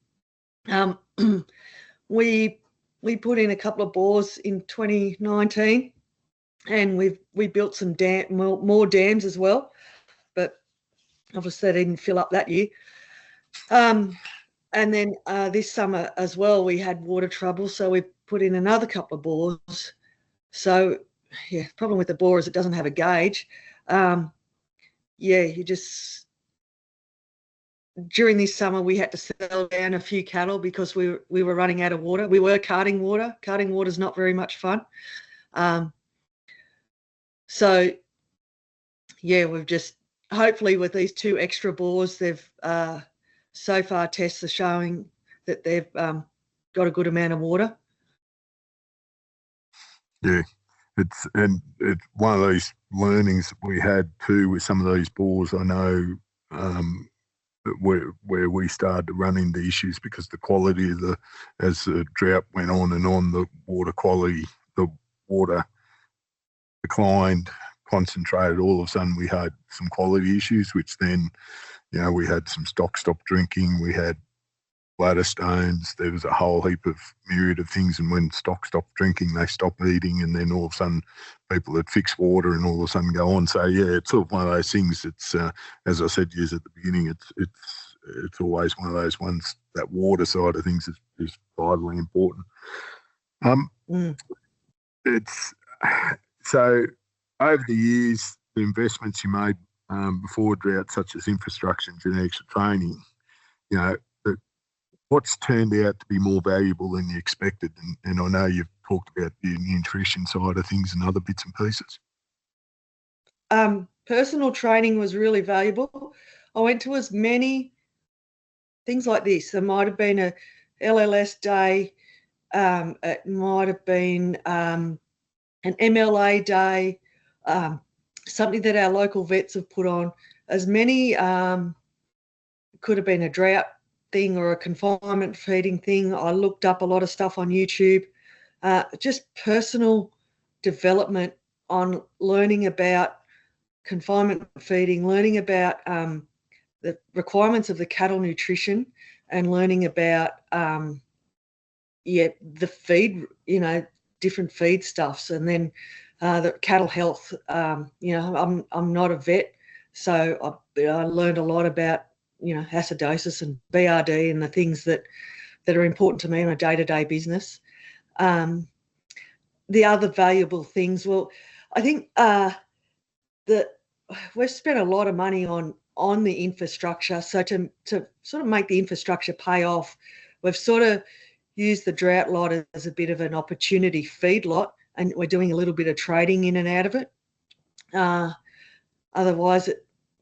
We put in a couple of bores in 2019, and we built some more dams as well, but obviously they didn't fill up that year. And then this summer as well, we had water trouble, so we put in another couple of bores. So, the problem with the bore is it doesn't have a gauge. You just, during this summer, we had to sell down a few cattle because we were running out of water. We were carting water. Carting water is not very much fun. So yeah, we've just, hopefully with these 2 extra bores, they've so far tests are showing that they've got a good amount of water. Yeah, it's one of these learnings that we had too with some of these bores. I know where we started to run into issues because the quality of as the drought went on and on, the water quality, the water declined, concentrated. All of a sudden, we had some quality issues, which then, we had some stock stop drinking, we had bladder stones. There was a whole heap of myriad of things. And when stock stopped drinking, they stopped eating. And then all of a sudden, people that fix water and all of a sudden go on. So, yeah, it's sort of one of those things. It's, as I said to you at the beginning, it's always one of those ones, that water side of things is vitally important. It's so over the years, the investments you made before drought, such as infrastructure and genetics training, what's turned out to be more valuable than you expected? And I know you've talked about the nutrition side of things and other bits and pieces. Personal training was really valuable. I went to as many things like this. There might have been a LLS day. It might have been an MLA day, something that our local vets have put on. As many, could have been a drought thing or a confinement feeding thing. I looked up a lot of stuff on YouTube, just personal development on learning about confinement feeding, learning about the requirements of the cattle nutrition, and learning about the feed, different feed stuffs, and then the cattle health. I'm not a vet, so I learned a lot about acidosis and BRD and the things that are important to me in a day-to-day business. The other valuable things, well, I think that we've spent a lot of money on the infrastructure. So to sort of make the infrastructure pay off, we've sort of used the drought lot as a bit of an opportunity feed lot, and we're doing a little bit of trading in and out of it. Otherwise,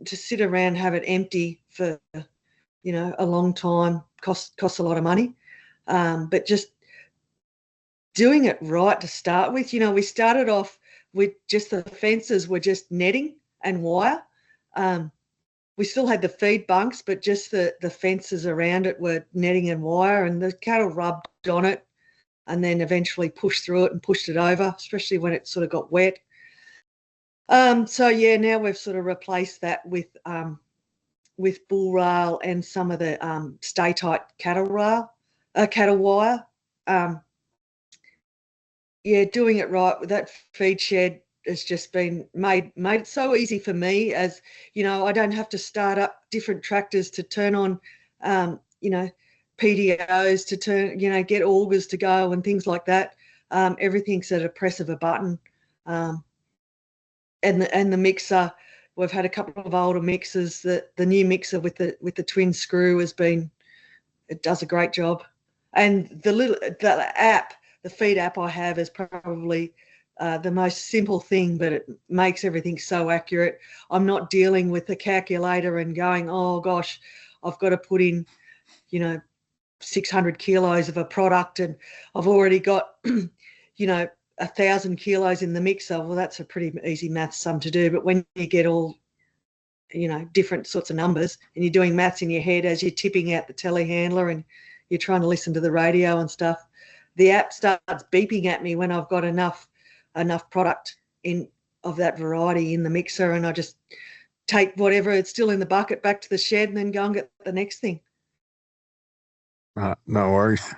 to sit around and have it empty for a long time costs a lot of money. But just doing it right to start with. We started off with just the fences were just netting and wire. We still had the feed bunks, but just the fences around it were netting and wire, and the cattle rubbed on it and then eventually pushed through it and pushed it over, especially when it sort of got wet. So yeah, now we've sort of replaced that with bull rail and some of the stay tight cattle wire. Doing it right with that feed shed has just been made it so easy for me, as I don't have to start up different tractors to turn on PDOs to turn, get augers to go and things like that. Everything's at a press of a button. And the mixer, we've had a couple of older mixers. The new mixer with the twin screw it does a great job. And the app, the feed app I have, is probably the most simple thing, but it makes everything so accurate. I'm not dealing with the calculator and going, oh gosh, I've got to put in, 600 kilos of a product, and I've already got, 1,000 kilos in the mixer. Well, that's a pretty easy maths sum to do. But when you get all, different sorts of numbers, and you're doing maths in your head as you're tipping out the telehandler and you're trying to listen to the radio and stuff, the app starts beeping at me when I've got enough product of that variety in the mixer, and I just take whatever it's still in the bucket back to the shed and then go and get the next thing. No worries.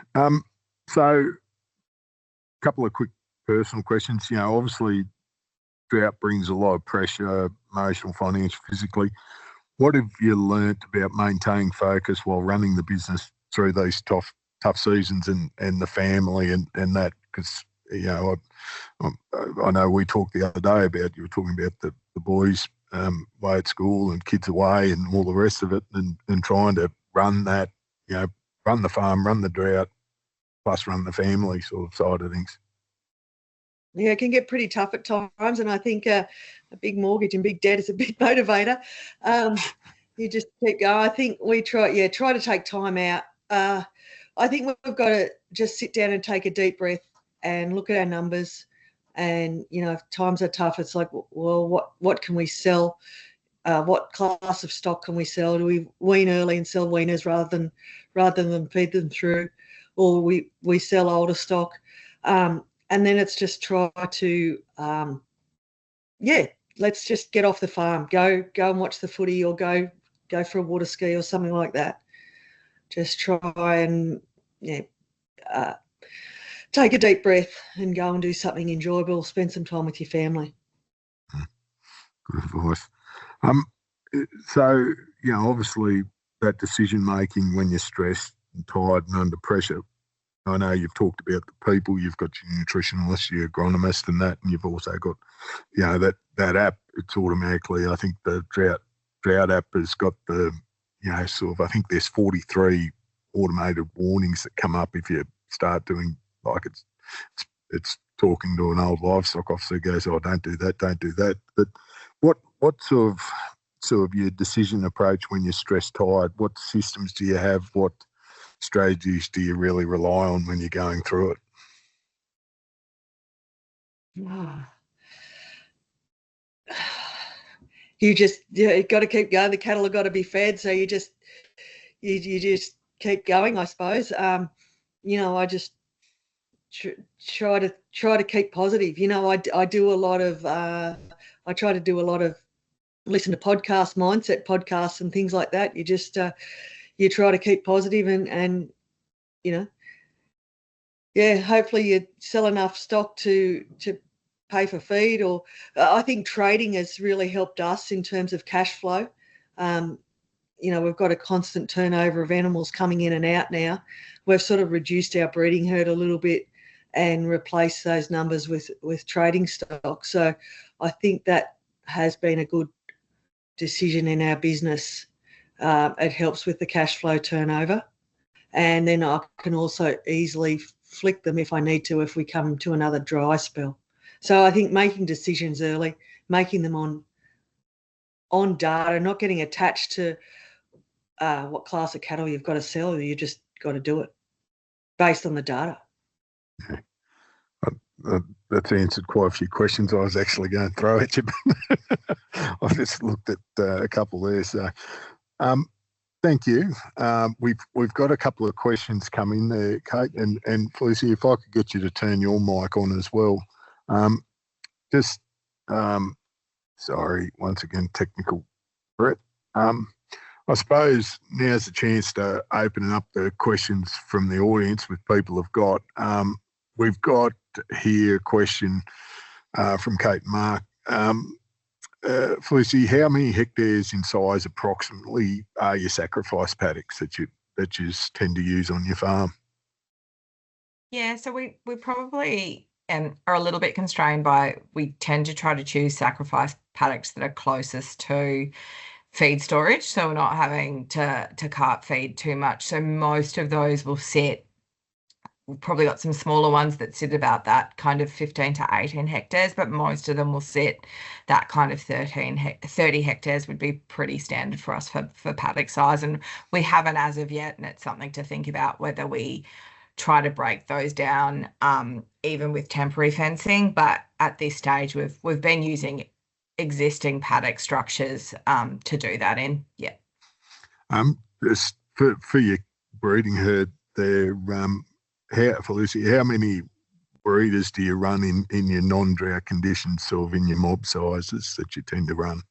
So a couple of quick personal questions. Obviously drought brings a lot of pressure, emotional, financial, physically. What have you learnt about maintaining focus while running the business through these tough seasons and the family and that? Because, I know we talked the other day about, you were talking about the boys away at school and kids away and all the rest of it, and trying to run that, run the farm, run the drought, plus run the family sort of side of things. Yeah, it can get pretty tough at times, and I think a big mortgage and big debt is a big motivator. You just keep going. I think we try to take time out. I think we've got to just sit down and take a deep breath and look at our numbers. And, if times are tough, it's like, well, what can we sell? What class of stock can we sell? Do we wean early and sell weaners rather than feed them through, or we sell older stock? And then it's just try to, let's just get off the farm, go and watch the footy, or go for a water ski or something like that. Just try and take a deep breath and go and do something enjoyable. Spend some time with your family. Good advice. So, obviously that decision making when you're stressed and tired and under pressure. I know you've talked about the people, you've got your nutritionist, your agronomist and that, and you've also got, that app. It's automatically, I think the Drought app has got the, I think there's 43 automated warnings that come up if you start doing, like it's talking to an old livestock officer, goes, oh, don't do that. But what sort of your decision approach when you're stressed, tired? What systems do you have? What strategies do you really rely on when you're going through it? You just got to keep going. The cattle have got to be fed, so you just keep going, I suppose. I just try to keep positive. I do a lot of I try to do a lot of listen to podcasts, mindset podcasts and things like that. You just you try to keep positive and hopefully you sell enough stock to pay for feed. Or I think trading has really helped us in terms of cash flow. We've got a constant turnover of animals coming in and out now. We've sort of reduced our breeding herd a little bit and replaced those numbers with trading stock. So I think that has been a good decision in our business. It helps with the cash flow turnover. And then I can also easily flick them if I need to, if we come to another dry spell. So I think making decisions early, making them on data, not getting attached to what class of cattle you've got to sell. You just got to do it based on the data. Okay. That's answered quite a few questions I was actually going to throw at you. I've just looked at a couple there. So thank you. We've got a couple of questions coming there, Kate, and Felicia, if I could get you to turn your mic on as well. Sorry, once again, technical, Brett. I suppose now's the chance to open up the questions from the audience with people have got. We've got here a question from Kate and Mark. Felicity, how many hectares in size approximately are your sacrifice paddocks that you tend to use on your farm? Yeah, so we probably are a little bit constrained by, we tend to try to choose sacrifice paddocks that are closest to feed storage, so we're not having to carp feed too much. So most of those will sit, we've probably got some smaller ones that sit about that kind of 15 to 18 hectares, but most of them will sit that kind of 30 hectares would be pretty standard for us for paddock size. And we haven't as of yet, and it's something to think about whether we try to break those down even with temporary fencing. But at this stage, we've been using existing paddock structures to do that in. Yeah. Just for your breeding herd there, Felicity, how many breeders do you run in your non-drought conditions, sort of in your mob sizes that you tend to run?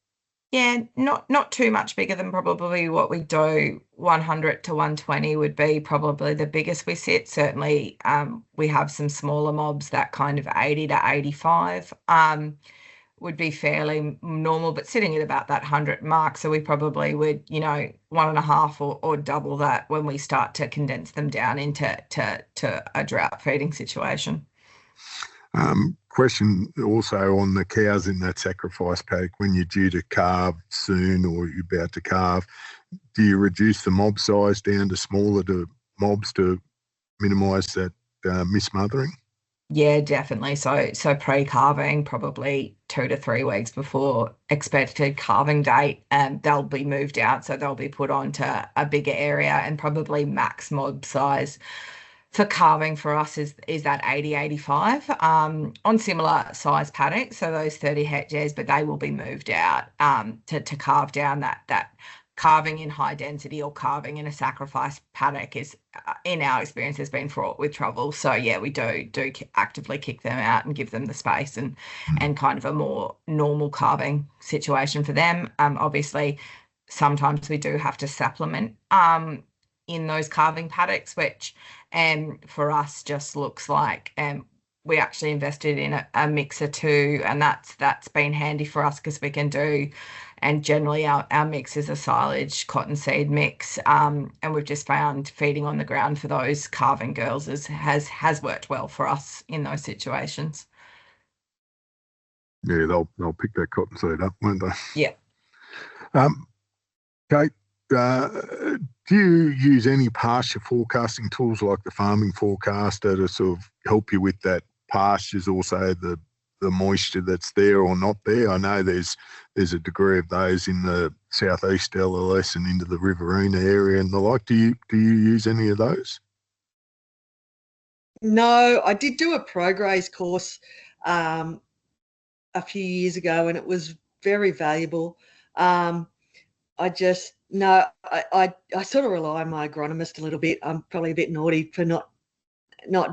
Yeah, not too much bigger than probably what we do. 100 to 120 would be probably the biggest we sit. Certainly, we have some smaller mobs that kind of 80 to 85 would be fairly normal, but sitting at about that 100 mark. So we probably would, 1.5 or double that when we start to condense them down into a drought feeding situation. Question also on the cows in that sacrifice paddock, when you're due to calve soon or you're about to calve, do you reduce the mob size down to smaller mobs to minimise that mismothering? Yeah, definitely. So pre-calving, probably 2 to 3 weeks before expected calving date, they'll be moved out. So they'll be put onto a bigger area, and probably max mob size for calving for us is that 80-85 on similar size paddocks, so those 30 hectares, but they will be moved out to carve down that carving in high density or carving in a sacrifice paddock is, in our experience, has been fraught with trouble. So yeah, we do actively kick them out and give them the space and kind of a more normal carving situation for them. Obviously, sometimes we do have to supplement in those calving paddocks, which for us just looks like we actually invested in a mixer too, and that's been handy for us because we can do, and generally our mix is a silage cottonseed mix, and we've just found feeding on the ground for those calving girls has worked well for us in those situations. Yeah, they'll pick that cottonseed up, won't they? Yeah. Kate, do you use any pasture forecasting tools like the farming forecaster to sort of help you with that pastures, also the moisture that's there or not there? I know there's a degree of those in the southeast LLS and into the Riverina area and the like. Do you use any of those? No, I did do a ProGraze course a few years ago, and it was very valuable. I just no, I sort of rely on my agronomist a little bit. I'm probably a bit naughty for not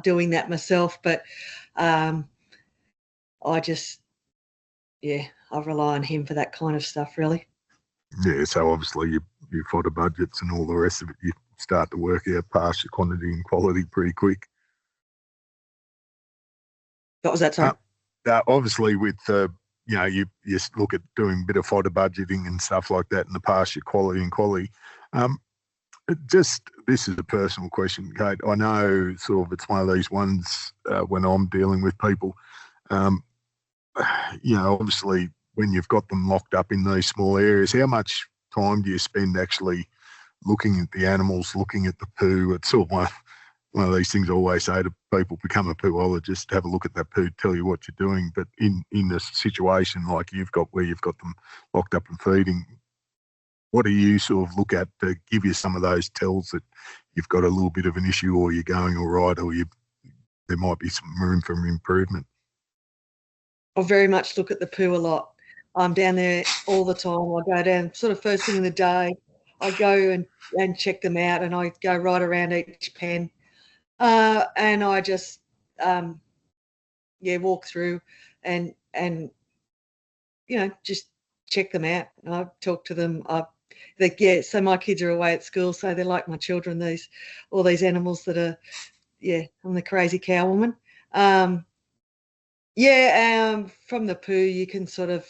doing that myself, but I just I rely on him for that kind of stuff, really. Yeah, so obviously you fodder budgets and all the rest of it, you start to work out pasture quantity and quality pretty quick. What was that, sorry? Obviously with you look at doing a bit of fodder budgeting and stuff like that in the pasture quality and quality. This is a personal question, Kate. I know sort of it's one of these ones when I'm dealing with people, obviously when you've got them locked up in these small areas, how much time do you spend actually looking at the animals, looking at the poo? It's sort of one of these things I always say to people: become a poolologist, have a look at that poo, tell you what you're doing. But in a situation like you've got, where you've got them locked up and feeding, what do you sort of look at to give you some of those tells that you've got a little bit of an issue, or you're going all right, or there might be some room for improvement? I very much look at the poo a lot. I'm down there all the time. I go down sort of first thing in the day. I go and check them out, and I go right around each pen. And I just walk through and just check them out. And I talk to them. So my kids are away at school, so they're like my children. All these animals that are, I'm the crazy cow woman. From the poo you can sort of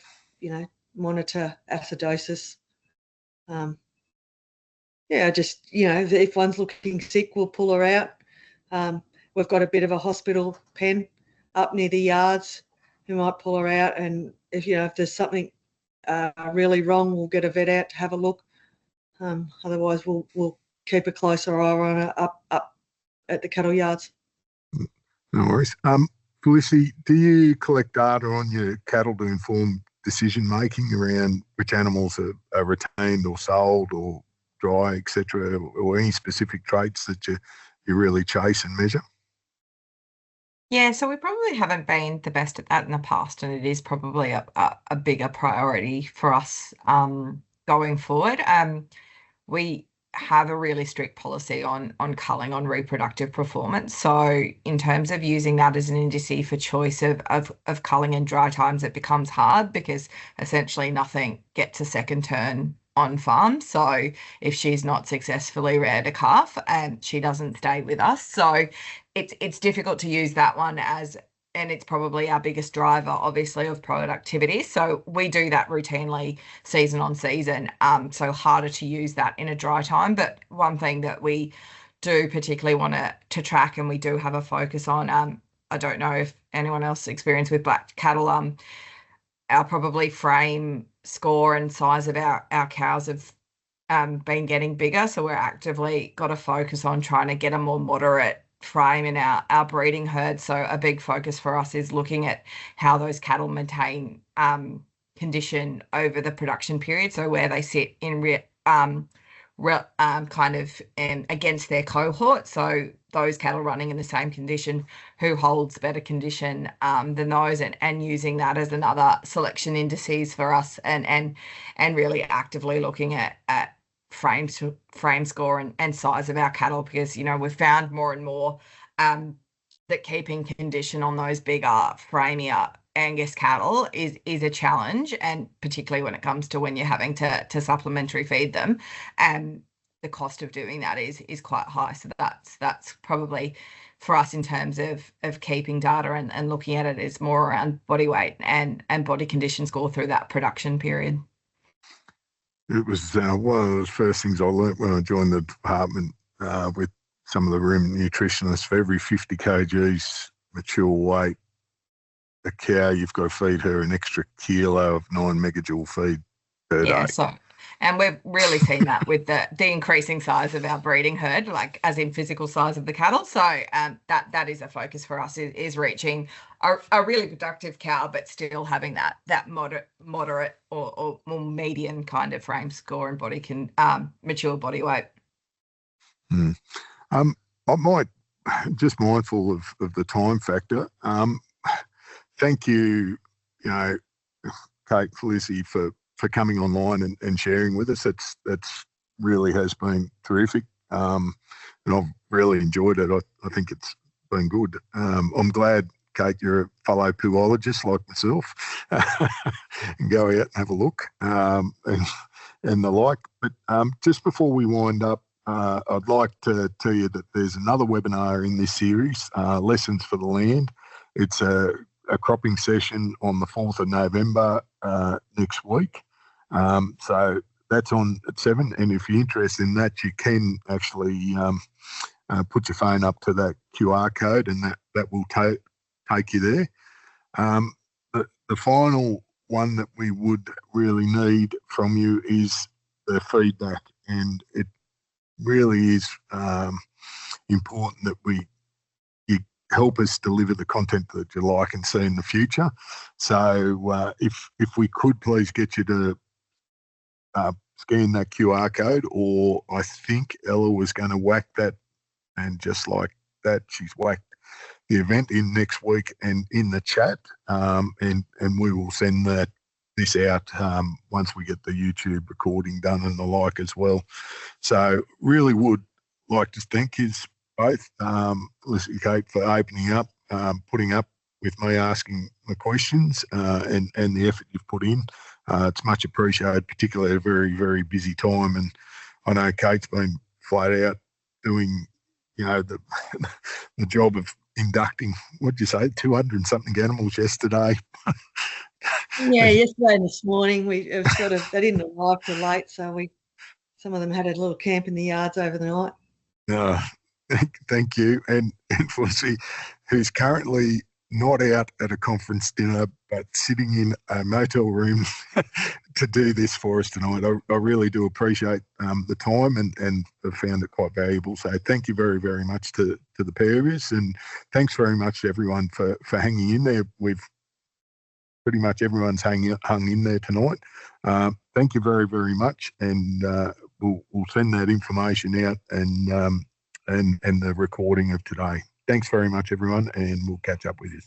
monitor acidosis. If one's looking sick, we'll pull her out. We've got a bit of a hospital pen up near the yards. We might pull her out, and if there's something really wrong, we'll get a vet out to have a look. Otherwise, we'll keep a closer eye on her up at the cattle yards. No worries. Felicity, do you collect data on your cattle to inform decision making around which animals are retained or sold or dry, etc., or any specific traits that you really chase and measure? Yeah, so we probably haven't been the best at that in the past, and it is probably a bigger priority for us going forward. We have a really strict policy on culling on reproductive performance. So in terms of using that as an indice for choice of culling in dry times, it becomes hard because essentially nothing gets a second turn on farm. So if she's not successfully reared a calf, she doesn't stay with us. So it's difficult to use that one and it's probably our biggest driver, obviously, of productivity. So we do that routinely, season on season. So harder to use that in a dry time. But one thing that we do particularly want to track, and we do have a focus on, I don't know if anyone else experienced with black cattle, our probably frame score and size of our cows have been getting bigger. So we're actively got to focus on trying to get a more moderate frame in our breeding herd. So a big focus for us is looking at how those cattle maintain condition over the production period. So where they sit in kind of against their cohort. So those cattle running in the same condition, who holds better condition than those, and using that as another selection indices for us, and really actively looking at frame score and size of our cattle, because, you know, we've found more and more that keeping condition on those bigger, framier Angus cattle is a challenge, and particularly when it comes to when you're having to supplementary feed them, and the cost of doing that is quite high. So that's probably for us in terms of keeping data and looking at it is more around body weight and body condition score through that production period. It was one of the first things I learnt when I joined the department with some of the rumen nutritionists. For every 50 kgs mature weight, a cow, you've got to feed her an extra kilo of 9 megajoule feed per day. So, and we've really seen that with the increasing size of our breeding herd, like as in physical size of the cattle. So that is a focus for us, is reaching a really productive cow, but still having that moderate or more median kind of frame score and body mature body weight. I might, just mindful of the time factor. Thank you, Kate, Felicity, for coming online and sharing with us. That's really has been terrific, and I've really enjoyed it. I think it's been good. I'm glad, Kate, you're a fellow poolologist like myself, and go out and have a look and the like. But just before we wind up, I'd like to tell you that there's another webinar in this series, Lessons for the Land. It's a cropping session on the 4th of November next week. So that's on at 7. And if you're interested in that, you can actually put your phone up to that QR code, and that will take you there. The final one that we would really need from you is the feedback, and it really is important that you help us deliver the content that you like and see in the future. So if we could please get you to scan that QR code, or I think Ella was going to whack that, and just like that, she's whacked the event in next week and in the chat, and we will send this out once we get the YouTube recording done and the like as well. So really would like to thank you both, Felicity, Kate, for opening up, putting up with me asking the questions, and the effort you've put in. It's much appreciated, particularly at a very, very busy time. And I know Kate's been flat out doing, the job of inducting, what'd you say, 200 and something animals yesterday. Yeah, yesterday and this morning they didn't arrive till late, so some of them had a little camp in the yards over the night. Thank you. And Felicity, who's currently not out at a conference dinner, but sitting in a motel room to do this for us tonight. I really do appreciate the time and have found it quite valuable. So thank you very, very much to the pair of us, and thanks very much to everyone for hanging in there. We've pretty much everyone's hung in there tonight. Thank you very, very much, and we'll send that information out and the recording of today. Thanks very much, everyone, and we'll catch up with you.